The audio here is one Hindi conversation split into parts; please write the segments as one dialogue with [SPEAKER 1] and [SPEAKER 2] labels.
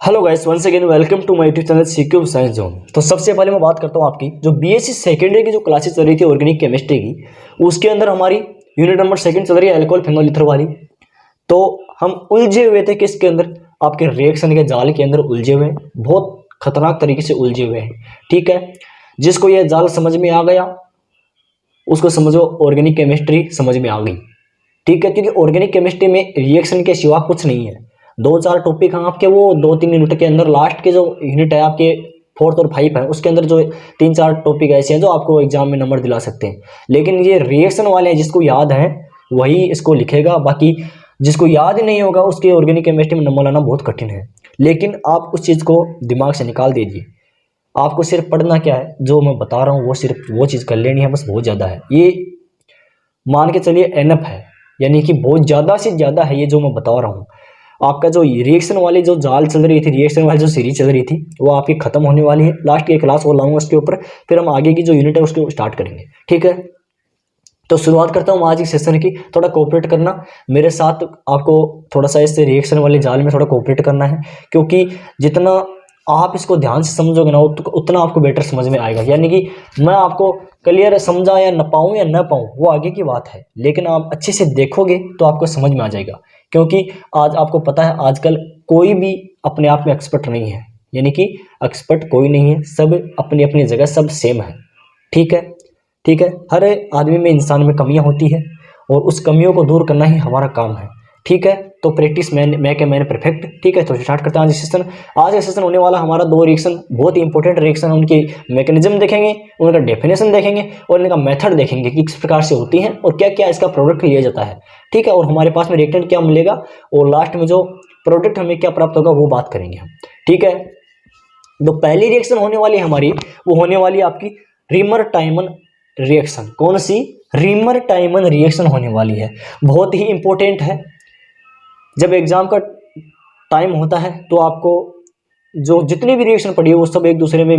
[SPEAKER 1] Hello guys, once again welcome to my YouTube channel CQ science zone. तो सबसे पहले मैं बात करता हूँ आपकी जो बीएससी सेकेंड ईयर की जो क्लासेस चल रही थी ऑर्गेनिक केमिस्ट्री की, उसके अंदर हमारी यूनिट नंबर सेकंड चल रही है अल्कोहल फेनोल ईथर वाली। तो हम उलझे हुए थे किसके अंदर, आपके रिएक्शन के जाल के अंदर उलझे हुए हैं, बहुत खतरनाक तरीके से उलझे हुए हैं। ठीक है, जिसको यह जाल समझ में आ गया उसको समझो ऑर्गेनिक केमिस्ट्री समझ में आ गई। ठीक है, क्योंकि ऑर्गेनिक केमिस्ट्री में रिएक्शन के सिवा कुछ नहीं है। दो चार टॉपिक हैं आपके, वो 2-3 यूनिट के अंदर लास्ट के जो यूनिट है आपके फोर्थ और फाइव है, उसके अंदर जो 3-4 टॉपिक ऐसे हैं जो आपको एग्जाम में नंबर दिला सकते हैं। लेकिन ये रिएक्शन वाले हैं, जिसको याद है वही इसको लिखेगा, बाकी जिसको याद ही नहीं होगा उसके ऑर्गेनिक केमिस्ट्री में नंबर लाना बहुत कठिन है। लेकिन आप उस चीज़ को दिमाग से निकाल दीजिए। आपको सिर्फ पढ़ना क्या है, जो मैं बता रहा हूँ वो सिर्फ वो चीज़ कर लेनी है, बस बहुत ज़्यादा है। ये मान के चलिए एनफ है, यानी कि बहुत ज़्यादा से ज़्यादा है ये जो मैं बता रहा हूँ। आपका जो रिएक्शन वाली जो जाल चल रही थी, रिएक्शन वाली जो सीरीज चल रही थी, वो आपकी खत्म होने वाली है। लास्ट की एक क्लास और लाऊंगा उसके ऊपर, फिर हम आगे की जो यूनिट है उसको स्टार्ट करेंगे। ठीक है, तो शुरुआत करता हूँ आज की सेशन की। थोड़ा कोऑपरेट करना मेरे साथ, आपको थोड़ा सा इससे रिएक्शन वाले जाल में थोड़ा कोऑपरेट करना है, क्योंकि जितना आप इसको ध्यान से समझोगे ना उतना आपको बेटर समझ में आएगा। यानी कि मैं आपको क्लियर समझा या न पाऊँ या न पाऊँ वो आगे की बात है, लेकिन आप अच्छे से देखोगे तो आपको समझ में आ जाएगा। क्योंकि आज आपको पता है आजकल कोई भी अपने आप में एक्सपर्ट नहीं है, यानी कि एक्सपर्ट कोई नहीं है, सब अपनी अपनी जगह सब सेम है। ठीक है, ठीक है, हर आदमी में, इंसान में कमियां होती है और उस कमियों को दूर करना ही हमारा काम है। ठीक है, तो प्रैक्टिस मैन परफेक्ट। ठीक है, तो स्टार्ट करते हैं आज सेशन। आज का सेशन होने वाला हमारा 2 रिएक्शन, बहुत ही इंपॉर्टेंट रिएक्शन है। उनकी मैकेनिज्म देखेंगे, उनका डेफिनेशन देखेंगे और इनका मेथड देखेंगे कि किस प्रकार से होती है और क्या क्या इसका प्रोडक्ट लिया जाता है। ठीक है, और हमारे पास में रिएक्टेंट क्या मिलेगा और लास्ट में जो प्रोडक्ट हमें क्या प्राप्त होगा वो बात करेंगे हम। ठीक है, तो पहली रिएक्शन होने वाली हमारी, वो होने वाली आपकी रीमर टाइमन रिएक्शन। कौन सी? रीमर टाइमन रिएक्शन होने वाली है, बहुत ही इंपॉर्टेंट है। जब एग्जाम का टाइम होता है तो आपको जो जितनी भी रिएक्शन पड़ी है वो सब एक दूसरे में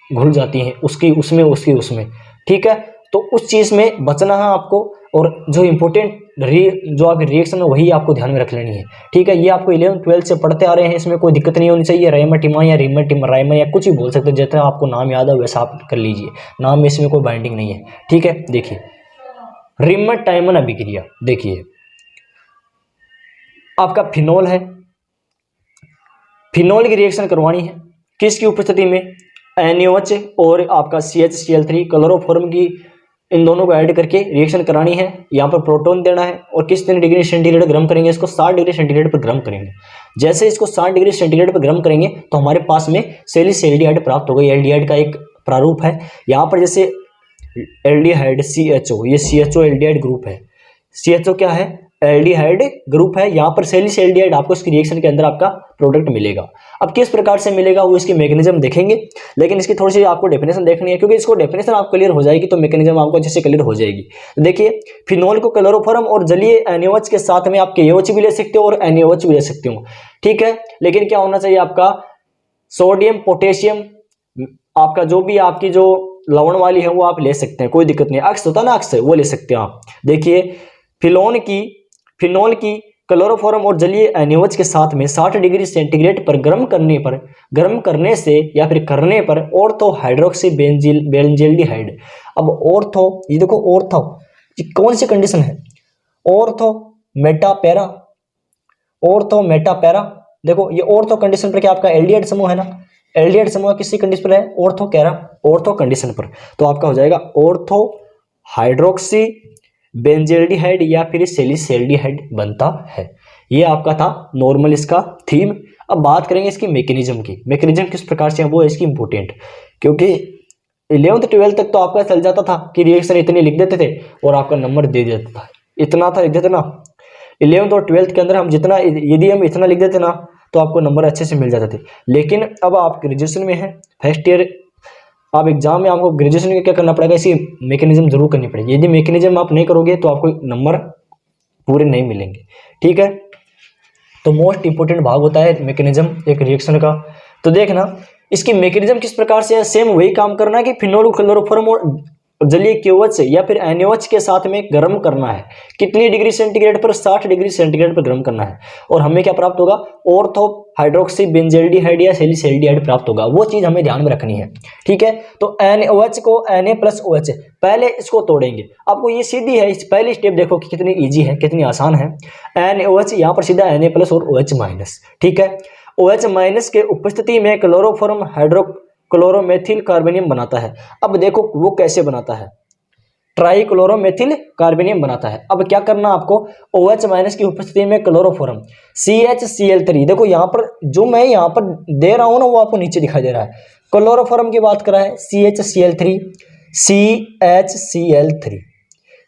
[SPEAKER 1] घुल जाती हैं, उसकी उसमें उसकी उसमें। ठीक है, तो उस चीज़ में बचना है आपको, और जो इम्पोर्टेंट जो आपकी रिएक्शन है वही आपको ध्यान में रख लेनी है। ठीक है, ये आपको 11th-12th से पढ़ते आ रहे हैं, इसमें कोई दिक्कत नहीं होनी चाहिए। राइमर या राइमर या कुछ भी बोल सकते हैं, जितना आपको नाम याद है वैसा आप कर लीजिए, नाम में इसमें कोई बाइंडिंग नहीं है। ठीक है, देखिए रीमर टाइमन अभिक्रिया, देखिए आपका फिनोल है, फिनोल की रिएक्शन करवानी है किसकी उपस्थिति में? NaOH और आपका CHCl3 क्लोरोफॉर्म की, इन दोनों को ऐड करके रिएक्शन करानी है। यहाँ पर प्रोटॉन देना है और किस डिग्री सेंटीग्रेड गर्म करेंगे इसको? 60 डिग्री सेंटीग्रेड पर गर्म करेंगे। जैसे इसको 60 डिग्री सेंटीग्रेड पर गर्म करेंगे तो हमारे पास में सेलिसल्डिहाइड प्राप्त होगा। एल्डिहाइड का एक प्रारूप है। यहाँ पर जैसे एल्डिहाइड CHO, ये CHO एल्डिहाइड ग्रुप है। CHO क्या है? एल्डिहाइड ग्रुप है। यहाँ पर सेलिसल्डिहाइड आपको इसकी रिएक्शन के अंदर आपका प्रोडक्ट मिलेगा। अब किस प्रकार से मिलेगा वो इसकी मैकेनिज्म देखेंगे, लेकिन इसकी थोड़ी सी आपको डेफिनेशन देखनी है, क्योंकि इसको डेफिनेशन आप क्लियर हो जाएगी तो मैकेनिज्म आपको अच्छे से क्लियर हो जाएगी। देखिए, फिनोल को क्लोरोफॉर्म और जलीय NaOH के साथ में आप KOH भी ले सकते हो और NaOH भी ले सकते हो। ठीक है, लेकिन क्या होना चाहिए आपका? सोडियम पोटेशियम, आपका जो भी आपकी जो लवण वाली है वो आप ले सकते हैं, कोई दिक्कत नहीं। अक्स होता है ना, अक्स, वो ले सकते हैं आप। देखिए फिनोल की क्लोरोफॉर्म और जलीय NaOH के साथ में 60 डिग्री सेंटीग्रेड पर गर्म करने से या फिर करने पर ऑर्थो हाइड्रोक्सी बेंजील्डिहाइड। अब ऑर्थो, ये देखो ऑर्थो, ये कौन सी कंडीशन है? ऑर्थो मेटापेरा। देखो ये ऑर्थो कंडीशन पर क्या आपका एल्डिहाइड समूह है ना, एल्डिहाइड समूह किसी कंडीशन पर है? ऑर्थो कंडीशन पर। तो आपका हो जाएगा ऑर्थो हाइड्रोक्सी बेंजील्डिहाइड या फिर सेलिसल्डिहाइड बनता है। ये आपका था नॉर्मल इसका थीम। अब बात करेंगे इसकी मैकेनिज्म की। मैकेनिज्म किस प्रकार से है वो है इसकी इंपॉर्टेंट, क्योंकि 11th-12th तक तो आपका चल जाता था कि रिएक्शन इतनी लिख देते थे और आपका नंबर दे देता था, इतना था लिख देते ना। 11th और 12th के अंदर हम जितना, यदि हम इतना लिख देते ना तो आपको नंबर अच्छे से मिल जाते थे। लेकिन अब आप ग्रेजुएशन में हैं, फर्स्ट ईयर, आप एग्जाम में आपको ग्रेजुएशन में क्या करना पड़ेगा? इसी मैकेनिज्म जरूर करनी पड़ेगी। यदि मैकेनिज्म आप नहीं करोगे तो आपको नंबर पूरे नहीं मिलेंगे। ठीक है, तो मोस्ट इंपोर्टेंट भाग होता है मैकेनिज्म एक रिएक्शन का। तो देखना इसकी मैकेनिज्म किस प्रकार से है, सेम वही काम करना है कि फिनोल क्लोरोफॉर्म और जलीय KOH या फिर NaOH के साथ में गर्म करना है। कितनी डिग्री सेंटीग्रेड पर? 60 डिग्री सेंटीग्रेड पर गर्म करना है। और हमें क्या प्राप्त होगा? ऑर्थो हाइड्रोक्सी बेंजल्डिहाइड या सैलिसैल्डिहाइड प्राप्त होगा। वो चीज हमें ध्यान में रखनी है, ठीक है। तो NaOH को Na+OH, पहले इसको तोड़ेंगे। आपको ये सीधी है, इस पहली स्टेप देखो कि कितनी इजी है, कितनी आसान है। NaOH यहाँ पर सीधा Na+ और OH-, ठीक है। OH- के उपस्थिति में क्लोरोफॉर्म हाइड्रोक्लोरोमेथिल कार्बोनियम बनाता है। अब देखो वो कैसे बनाता है, ट्राइक्लोरोमेथिल कार्बोनियम बनाता है। अब क्या करना आपको? OH- की उपस्थिति में क्लोरोफॉर्म CHCl3, देखो यहाँ पर जो मैं यहाँ पर दे रहा हूँ ना वो आपको नीचे दिखाई दे रहा है। क्लोरोफॉर्म की बात करा है, CHCl3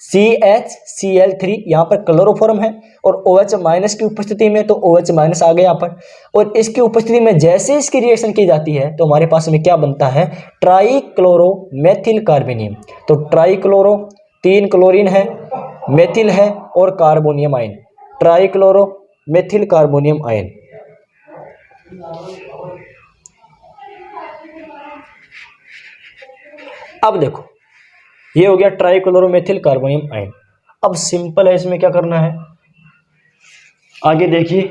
[SPEAKER 1] CHCl3 यहाँ पर क्लोरोफॉर्म है और OH- की उपस्थिति में, तो OH- आ गया यहाँ पर। और इसकी उपस्थिति में जैसे इसकी रिएक्शन की जाती है तो हमारे पास में क्या बनता है? ट्राइक्लोरोमेथिल कार्बोनियम। तो ट्राइक्लोरो, 3 क्लोरीन है, मेथिल है और कार्बोनियम आयन, ट्राइक्लोरोमेथिल कार्बोनियम आयन। अब देखो ये हो गया ट्राइक्लोरोमेथिल कार्बोनियम आयन। अब सिंपल है, इसमें क्या करना है आगे देखिए।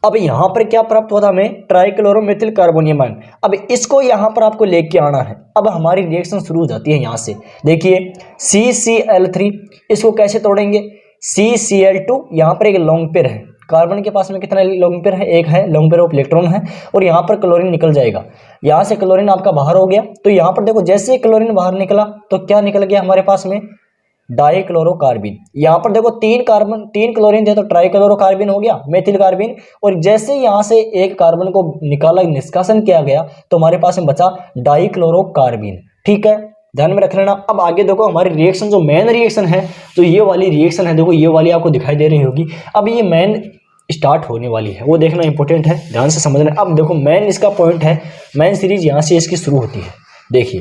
[SPEAKER 1] अब यहां पर क्या प्राप्त हुआ था हमें? ट्राइक्लोरोमेथिल कार्बोनियम आयन। अब इसको यहां पर आपको लेके आना है। अब हमारी रिएक्शन शुरू हो जाती है यहां से। देखिए CCl3, इसको कैसे तोड़ेंगे? CCl2 यहां पर एक लोन पेयर है, कार्बन के पास में कितना लोन पेयर है? एक है, लोन पेयर ऑफ इलेक्ट्रॉन है। और यहां पर क्लोरीन निकल जाएगा, यहां से क्लोरीन आपका बाहर हो गया। तो यहां पर देखो जैसे क्लोरीन बाहर निकला तो क्या निकल गया हमारे पास में? डाइक्लोरोकार्बिन। यहां पर देखो 3 कार्बन, 3 क्लोरीन थे तो ट्राइक्लोरोकार्बिन हो गया, मेथिल कार्बिन। और जैसे यहां से एक कार्बन को निकाला, निष्कासन किया गया, तो हमारे पास में बचा डाइक्लोरोकार्बिन, ठीक है, ध्यान में रख लेना। अब आगे देखो हमारी रिएक्शन, जो मेन रिएक्शन है, तो ये वाली रिएक्शन है, देखो ये वाली आपको दिखाई दे रही होगी। अब ये मेन स्टार्ट होने वाली है, वो देखना इंपॉर्टेंट है, ध्यान से समझना। अब देखो मेन इसका पॉइंट है, मेन सीरीज यहां से इसकी शुरू होती है। देखिए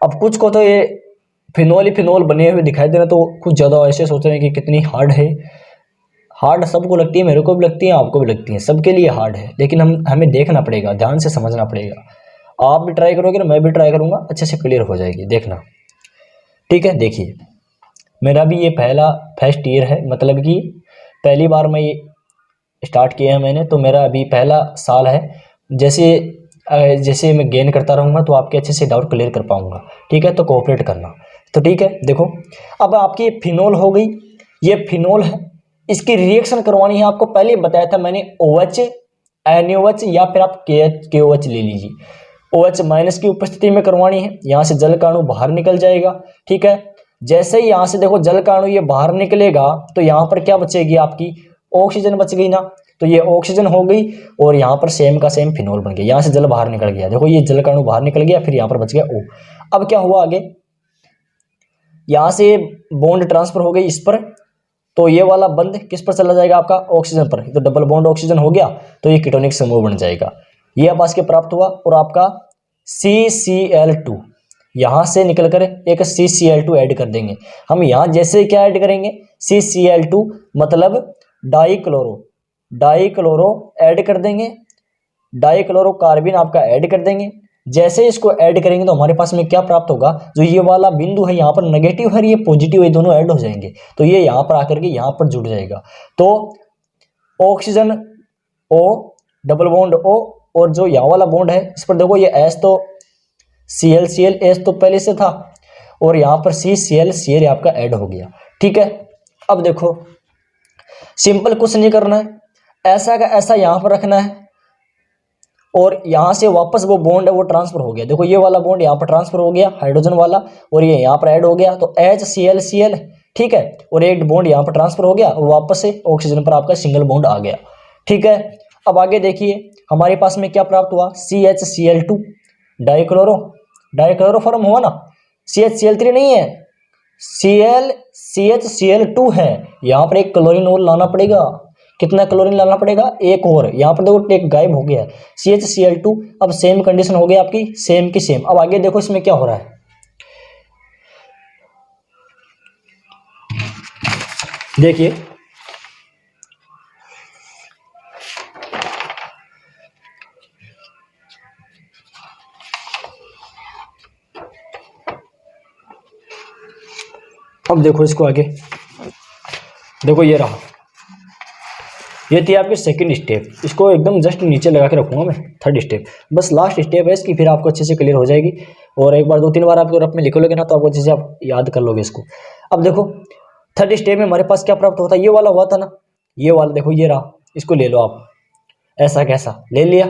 [SPEAKER 1] अब कुछ को तो ये फिनोल ही फिनोल बने हुए दिखाई दे रहे, तो कुछ ज़्यादा ऐसे सोच रहे हैं कि कितनी हार्ड है। हार्ड सबको लगती है, मेरे को भी लगती है, आपको भी लगती है, सबके लिए हार्ड है। लेकिन हमें देखना पड़ेगा, ध्यान से समझना पड़ेगा। आप भी ट्राई करोगे ना, मैं भी ट्राई करूंगा, अच्छे से क्लियर हो जाएगी, देखना, ठीक है। देखिए मेरा भी ये पहला फर्स्ट ईयर है, मतलब कि पहली बार मैं ये स्टार्ट किया है मैंने, तो मेरा अभी पहला साल है। जैसे जैसे मैं गेन करता रहूँगा तो आपके अच्छे से डाउट क्लियर कर पाऊंगा, ठीक है। तो कोऑपरेट करना। तो ठीक है, देखो अब आपकी ये फिनोल हो गई, ये फिनोल है, इसकी रिएक्शन करवानी है आपको। पहले बताया था मैंने OH NaOH या फिर आप KOH ले लीजिए। OH- की उपस्थिति में करवानी है। यहाँ से जल का अणु बाहर निकल जाएगा, ठीक है। जैसे ही यहाँ से देखो जल का अणु ये बाहर निकलेगा तो यहाँ पर क्या बचेगी? आपकी ऑक्सीजन बच गई ना। तो ये ऑक्सीजन हो गई और यहाँ पर सेम का सेम फिनोल बन गया। यहाँ से जल बाहर निकल गया, देखो ये जल का अणु बाहर निकल गया, फिर यहाँ पर बच गया O। अब क्या हुआ आगे? यहाँ से बॉन्ड ट्रांसफर हो गई इस पर, तो ये वाला बंद किस पर चला जाएगा? आपका ऑक्सीजन पर। तो डबल बॉन्ड ऑक्सीजन हो गया, तो ये कीटोनिक समूह बन जाएगा। ये अब के प्राप्त हुआ। और आपका CCl2 यहाँ से निकलकर एक CCl2 ऐड कर देंगे हम। यहाँ जैसे क्या ऐड करेंगे? CCl2 मतलब डाइक्लोरो ऐड कर देंगे, डाइक्लोरोकार्बिन आपका ऐड कर देंगे। जैसे इसको ऐड करेंगे तो हमारे पास में क्या प्राप्त होगा? जो ये वाला बिंदु है यहाँ पर नेगेटिव है, ये पॉजिटिव है, दोनों ऐड हो जाएंगे। तो ये यहाँ पर आकर के यहाँ पर जुड़ जाएगा। तो oxygen O, double bond O, और जो यहाँ वाला बॉन्ड है इस पर देखो ये S, तो Cl S तो पहले से था, और यहाँ पर Cl आपका ऐड हो गया, ठीक है। अब देखो सिंपल कुछ नहीं करना है, ऐसा का ऐसा यहाँ पर रखना है, और यहाँ से वापस वो बॉन्ड है वो ट्रांसफर हो गया। देखो ये वाला बॉन्ड यहाँ पर ट्रांसफर हो गया हाइड्रोजन वाला, और ये यहाँ पर ऐड हो गया, तो HCl, ठीक है। और एक बॉन्ड यहाँ पर ट्रांसफर हो गया और वापस से ऑक्सीजन पर आपका सिंगल बॉन्ड आ गया, ठीक है। अब आगे देखिए हमारे पास में क्या प्राप्त हुआ? CHCl2 डाइक्लोरोफॉर्म हुआ ना, CHCl3 नहीं है, CHCl2 है। यहाँ पर एक क्लोरीन और लाना पड़ेगा। कितना क्लोरीन लाना पड़ेगा? एक और। यहाँ पर देखो एक गायब हो गया है, CHCl2। अब सेम कंडीशन हो गई आपकी, सेम की सेम। अब आगे देखो इसमें क्या हो रहा है, देखिए अब देखो इसको आगे, देखो ये रहा, ये थी आपकी सेकंड स्टेप। इसको एकदम जस्ट नीचे लगा के रखूंगा मैं, थर्ड स्टेप, बस लास्ट स्टेप है इसकी, फिर आपको अच्छे से क्लियर हो जाएगी। और एक बार 2-3 बार आपको रफ में लिख लोगे ना तो आपको अच्छे से आप याद कर लोगे इसको। अब देखो थर्ड स्टेप में हमारे पास क्या प्राप्त होता है, ये वाला हुआ था ना, ये वाला देखो ये रहा, इसको ले लो आप, ऐसा कैसा ले लिया।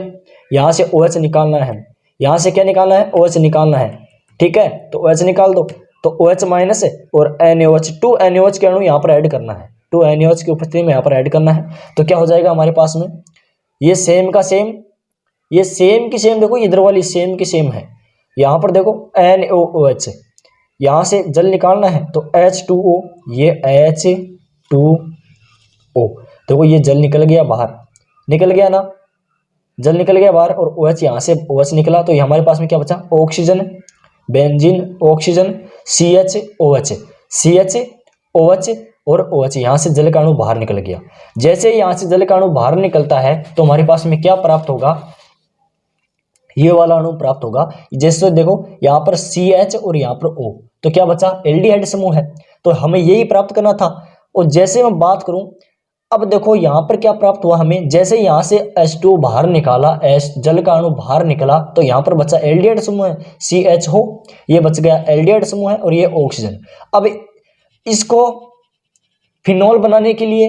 [SPEAKER 1] यहाँ से OH निकालना है, यहाँ से क्या निकालना है, OH निकालना है, ठीक है। तो OH निकाल दो, तो OH माइनस है और NaOH, 2 NaOH के अणु यहाँ पर ऐड करना है, 2 NaOH की उपस्थिति में यहाँ पर ऐड करना है। तो क्या हो जाएगा हमारे पास में, ये सेम का सेम, ये सेम की सेम, देखो इधर वाली सेम की सेम है। यहाँ पर देखो NaOH, यहाँ से जल निकालना है तो H2O, ये H2O, देखो ये जल निकल गया बाहर, निकल गया ना, जल निकल गया बाहर, और OH यहाँ से OH निकला, तो ये हमारे पास में क्या बचा, oxygen, benzene, oxygen, CHOH, CHOH और OH, यहाँ से जल का अणु बाहर निकल गया। जैसे यहाँ से जल का अणु बाहर निकलता है तो हमारे पास में क्या प्राप्त होगा, ये वाला अणु प्राप्त होगा। जैसे देखो यहाँ पर CH और यहाँ पर O, तो क्या बचा, एल्डिहाइड समूह है, तो हमें यही प्राप्त करना था। और जैसे मैं बात करूं, अब देखो यहाँ पर क्या प्राप्त हुआ हमें, जैसे यहाँ से H2O बाहर निकाला, जल का अणु बाहर निकला, तो यहाँ पर बचा एल्डिहाइड समूह है CHO, ये बच गया एल्डिहाइड समूह है, और ये ऑक्सीजन। अब इसको फिनॉल बनाने के लिए,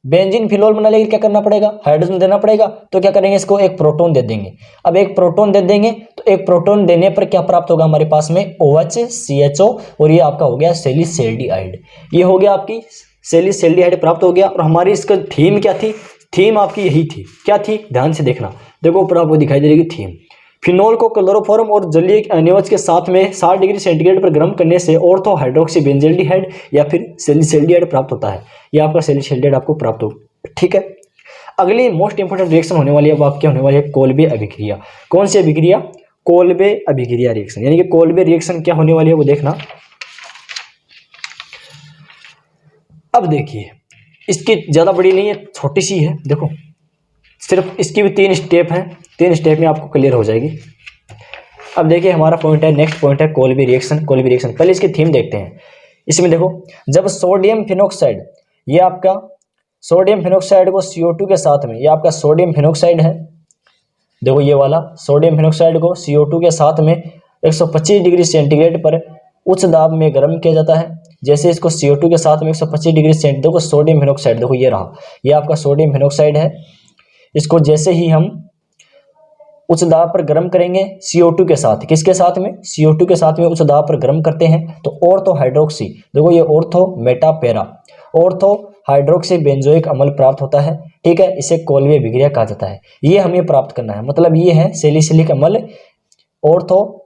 [SPEAKER 1] बेंजीन फिनॉल बनाने के लिए क्या करना पड़ेगा, हाइड्रोजन देना पड़ेगा। तो क्या करेंगे, इसको एक प्रोटॉन दे देंगे। अब एक प्रोटॉन दे देंगे तो एक प्रोटॉन देने पर क्या प्राप्त होगा हमारे पास में, OH, CHO, और ये आपका हो गया सैलिसिल्डिहाइड, ये हो गया आपकी सैलिसिल्डिहाइड प्राप्त हो गया। और हमारी इसका थीम क्या थी, थीम आपकी यही थी, क्या थी, ध्यान से देखना, देखो ऊपर आपको दिखाई दे रही थीम, फिनॉल को क्लोरोफॉर्म और जलीय NaOH के साथ में 60 डिग्री सेंटीग्रेड पर गर्म करने से ऑर्थो हाइड्रोक्सी बेंजल्डिहाइड या फिर सैलिसिल्डिहाइड प्राप्त होता है। ये आपका सैलिसिल्डिहाइड आपको प्राप्त हो, ठीक है। अगली मोस्ट इंपोर्टेंट रिएक्शन होने वाली है, अब आपकी होने वाली है कोल्बे अभिक्रिया। कौन सी अभिक्रिया, कोल्बे अभिक्रिया रिएक्शन, यानी कि कोल्बे रिएक्शन क्या होने वाली है वो देखना। अब देखिए इसकी ज्यादा बड़ी नहीं है, छोटी सी है, देखो सिर्फ इसकी भी 3 स्टेप हैं, 3 स्टेप में आपको क्लियर हो जाएगी। अब देखिए हमारा पॉइंट है, नेक्स्ट पॉइंट है कोल्बे रिएक्शन। कोल्बे रिएक्शन पहले इसकी थीम देखते हैं। इसमें देखो जब सोडियम फिनॉक्साइड, ये आपका सोडियम फिनॉक्साइड को CO2 के साथ में, ये आपका सोडियम फिनॉक्साइड है, देखो ये वाला सोडियम फिनॉक्साइड को CO2 के साथ में 125 डिग्री सेंटीग्रेड पर उच्च दाब में गर्म किया जाता है। जैसे इसको CO2 के साथ में 125 डिग्री सेंटीग्रेड, देखो सोडियम फिनॉक्साइड, देखो ये रहा, ये आपका सोडियम फिनॉक्साइड है। इसको जैसे ही हम उच्च दाब पर गर्म करेंगे CO2 के साथ, किसके साथ में, CO2 के साथ में उच्च दाब पर गर्म करते हैं तो ऑर्थो हाइड्रोक्सी, देखो ये ortho Meta para, ortho hydroxy benzoic अम्ल प्राप्त होता है, ठीक है। इसे कोल्बे अभिक्रिया कहा जाता है। ये हमें प्राप्त करना है, मतलब ये है सैलिसिलिक अम्ल, ऑर्थो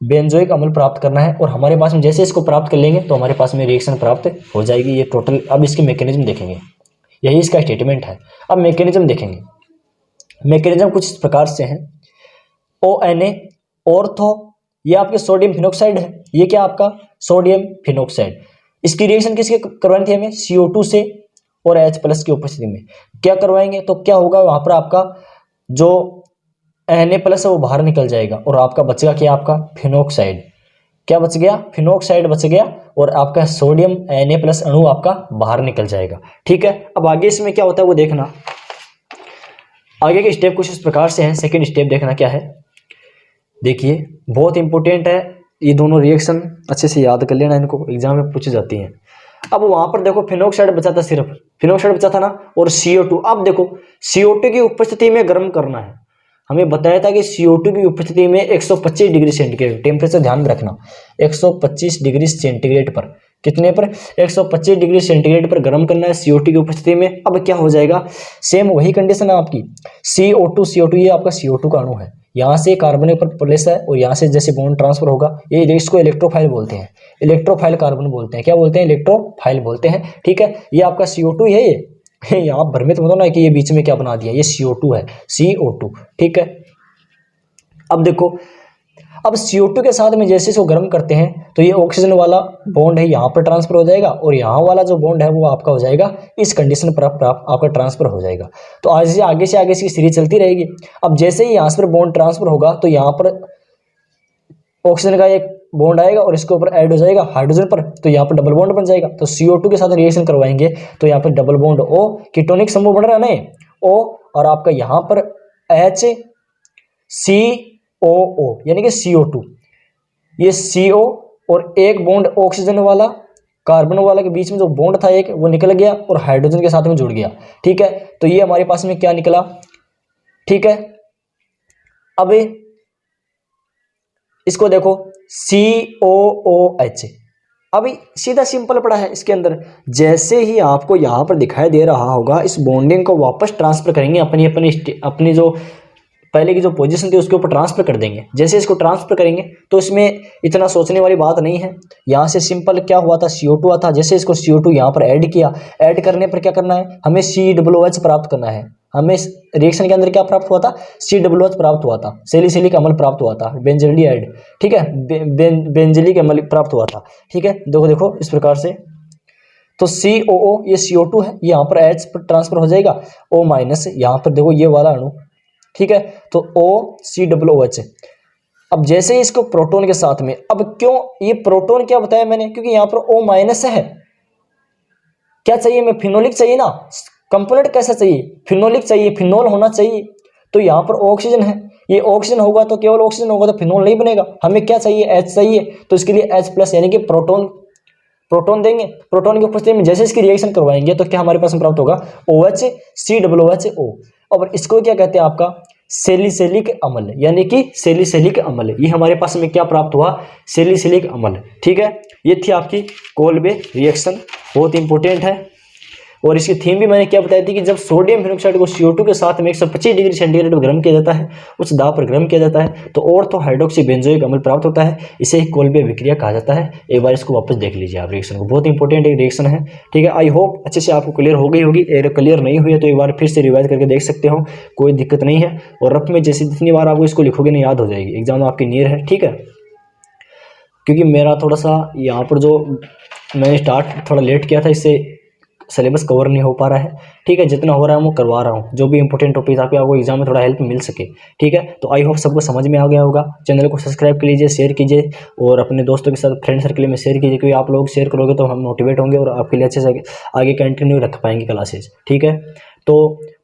[SPEAKER 1] बेंजोइक अम्ल प्राप्त करना है। और हमारे पास में जैसे इसको प्राप्त कर लेंगे तो हमारे पास में रिएक्शन प्राप्त हो जाएगी। ये टोटल, अब इसकी मैकेनिज्म देखेंगे, यही इसका स्टेटमेंट है। अब मैकेनिज्म देखेंगे, मैकेनिज्म कुछ इस प्रकार से है। ONA, ऑर्थो, ये आपके सोडियम फिनॉक्साइड है, ये क्या आपका सोडियम फिनॉक्साइड। इसकी रिएक्शन किसके करवानी थी हमें, CO2 से और H+ की उपस्थिति में क्या करवाएंगे, तो क्या होगा वहां पर आपका जो Na+ है वो बाहर निकल जाएगा और आपका बचेगा क्या, आपका फिनॉक्साइड, क्या बच गया, फिनॉक्साइड बच गया, और आपका सोडियम Na+ अणु आपका बाहर निकल जाएगा, ठीक है। अब आगे इसमें क्या होता है वो देखना, आगे के स्टेप कुछ इस प्रकार से हैं। सेकंड स्टेप देखना क्या है, देखिए बहुत इंपॉर्टेंट है, ये दोनों रिएक्शन अच्छे से याद कर लेना, इनको एग्जाम में पूछी जाती हैं। अब वहां पर देखो फिनॉक्साइड बचा था, सिर्फ फिनॉक्साइड बचा था ना, और CO2। अब देखो CO2 की उपस्थिति में गर्म करना है, हमें बताया था कि CO2 की उपस्थिति में 125 डिग्री सेंटीग्रेड, टेम्परेचर ध्यान में रखना, 125 डिग्री सेंटीग्रेड पर, कितने पर, 125 डिग्री सेंटीग्रेड पर गर्म करना है CO2 की उपस्थिति में। अब क्या हो जाएगा, सेम वही कंडीशन है आपकी, CO2, ये आपका CO2 का अणु है, यहाँ से कार्बन पर प्लेस है और यहाँ से जैसे बॉन्ड ट्रांसफर होगा, ये इसको इलेक्ट्रोफाइल बोलते हैं, इलेक्ट्रोफाइल कार्बन बोलते हैं, क्या बोलते हैं, इलेक्ट्रोफाइल बोलते हैं, ठीक है। ये आपका CO2 है, ये यहाँ भ्रमित मत होना कि ये बीच में क्या बना दिया, ये CO2 है, CO2, ठीक है। अब देखो, अब CO2 के साथ में जैसे इसको गर्म करते हैं तो ये ऑक्सीजन वाला बॉन्ड है यहाँ पर ट्रांसफर हो जाएगा, और यहाँ वाला जो बॉन्ड है वो आपका हो जाएगा इस कंडीशन पर आपका ट्रांसफर हो जाएगा। तो आगे से आगे इसकी सीरीज चलती रहेगी। अब जैसे ही यहाँ पर बॉन्ड ट्रांसफर होगा तो यहाँ पर ऑक्सीजन का एक बॉन्ड आएगा और इसके ऊपर ऐड हो जाएगा हाइड्रोजन पर, तो यहाँ पर डबल बॉन्ड बन जाएगा। तो CO2 के साथ रिएक्शन करवाएंगे तो यहाँ पर डबल बॉन्ड O, कीटोनिक समूह बन रहा है ना O, और आपका यहाँ पर HCOO यानी कि CO2, ये CO और एक बॉन्ड ऑक्सीजन वाला कार्बन वाला के बीच में जो बॉन्ड था एक, वो निकल गया और हाइड्रोजन के साथ में जुड़ गया। ठीक है, तो ये हमारे पास में क्या निकला। ठीक है, अब इसको देखो COOH, अभी सीधा सिंपल पड़ा है इसके अंदर। जैसे ही आपको यहाँ पर दिखाई दे रहा होगा, इस बॉन्डिंग को वापस ट्रांसफर करेंगे अपनी अपनी अपनी जो पहले की जो पोजीशन थी उसके ऊपर ट्रांसफर कर देंगे। जैसे इसको ट्रांसफर करेंगे तो इसमें इतना सोचने वाली बात नहीं है। यहाँ से सिंपल क्या हुआ था, CO2 था, जैसे इसको CO2 यहाँ पर ऐड किया, ऐड करने पर क्या करना है, हमें COOH प्राप्त करना है। हमें रिएक्शन के अंदर क्या प्राप्त हुआ था, COOH प्राप्त हुआ था, सैलिसिलिक अम्ल प्राप्त हुआ था, बेंजल्डिहाइड, ठीक है, बेंजलिक अम्ल प्राप्त हुआ था। ठीक है, देखो देखो इस प्रकार से, तो COO ये CO2 है, यहाँ पर H पर ट्रांसफर हो जाएगा, O माइनस यहाँ पर देखो ये वाला अणु, ठीक है, तो OCOOH। अब जैसे इसको प्रोटॉन के साथ में, अब क्यों ये प्रोटॉन क्या बताया मैंने, क्योंकि यहाँ पर O माइनस है। क्या चाहिए, मैं फिनोलिक चाहिए ना, कंपोनेंट कैसा चाहिए, फिनोलिक चाहिए, फिनोल होना चाहिए। तो यहाँ पर ऑक्सीजन है, ये ऑक्सीजन होगा तो केवल ऑक्सीजन होगा तो फिनोल नहीं बनेगा। हमें क्या चाहिए, H चाहिए, तो इसके लिए H+ यानी कि प्रोटॉन देंगे। प्रोटॉन की उपस्थिति में जैसे इसकी रिएक्शन करवाएंगे तो क्या हमारे पास में प्राप्त होगा, OH COOH। और इसको क्या कहते हैं, आपका सैलिसिलिक अम्ल, यानी कि सैलिसिलिक अम्ल। ये हमारे पास में क्या प्राप्त हुआ, सैलिसिलिक अम्ल। ठीक है, ये थी आपकी कोल्बे रिएक्शन, बहुत इंपॉर्टेंट है। और इसकी थीम भी मैंने क्या बताई थी कि जब सोडियम फिनोक्साइड को CO2 के साथ में 125 डिग्री सेंटीग्रेड पर गर्म किया जाता है, उस दाब पर गर्म किया जाता है, तो ऑर्थो हाइड्रोक्सी बेंजोइक अम्ल प्राप्त होता है। इसे ही कोल्बे विक्रिया कहा जाता है। एक बार इसको वापस देख लीजिए आप रिएक्शन को, बहुत इंपॉर्टेंट एक रिएक्शन है। ठीक है, आई होप अच्छे से आपको क्लियर हो गई होगी। अगर क्लियर नहीं हुई है तो एक बार फिर से रिवाइज करके देख सकते हो, कोई दिक्कत नहीं है। और रफ में जैसे जितनी बार आपको इसको लिखोगे ना, याद हो जाएगी, एग्जाम आपकी नियर है। ठीक है, क्योंकि मेरा थोड़ा सा यहाँ पर जो मैंने स्टार्ट थोड़ा लेट किया था, इससे सिलेबस कवर नहीं हो पा रहा है। ठीक है, जितना हो रहा है मैं करवा रहा हूँ, जो भी इंपॉर्टेंट टॉपिक ताकि आपको एग्जाम में थोड़ा हेल्प मिल सके। ठीक है, तो आई होप सबको समझ में आ गया होगा। चैनल को सब्सक्राइब कर लीजिए, शेयर कीजिए और अपने दोस्तों के साथ फ्रेंड सर्कल में शेयर कीजिए, क्योंकि आप लोग शेयर करोगे तो हम मोटिवेट होंगे और आपके लिए अच्छे से आगे कंटिन्यू रख पाएंगे क्लासेज। ठीक है, तो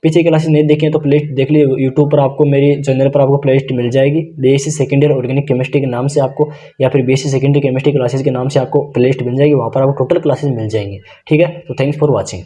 [SPEAKER 1] पीछे क्लासेस नहीं देखें तो प्ले देख लीजिए, यूट्यूब पर आपको मेरी चैनल पर आपको प्ले लिस्ट मिल जाएगी, BSc second year organic chemistry के नाम से आपको, या फिर BSc second year chemistry classes के नाम से आपको प्ले लिस्ट मिल जाएगी। वहाँ पर आपको टोटल क्लासेस मिल जाएंगे। ठीक है, तो थैंक्स फॉर वॉचिंग।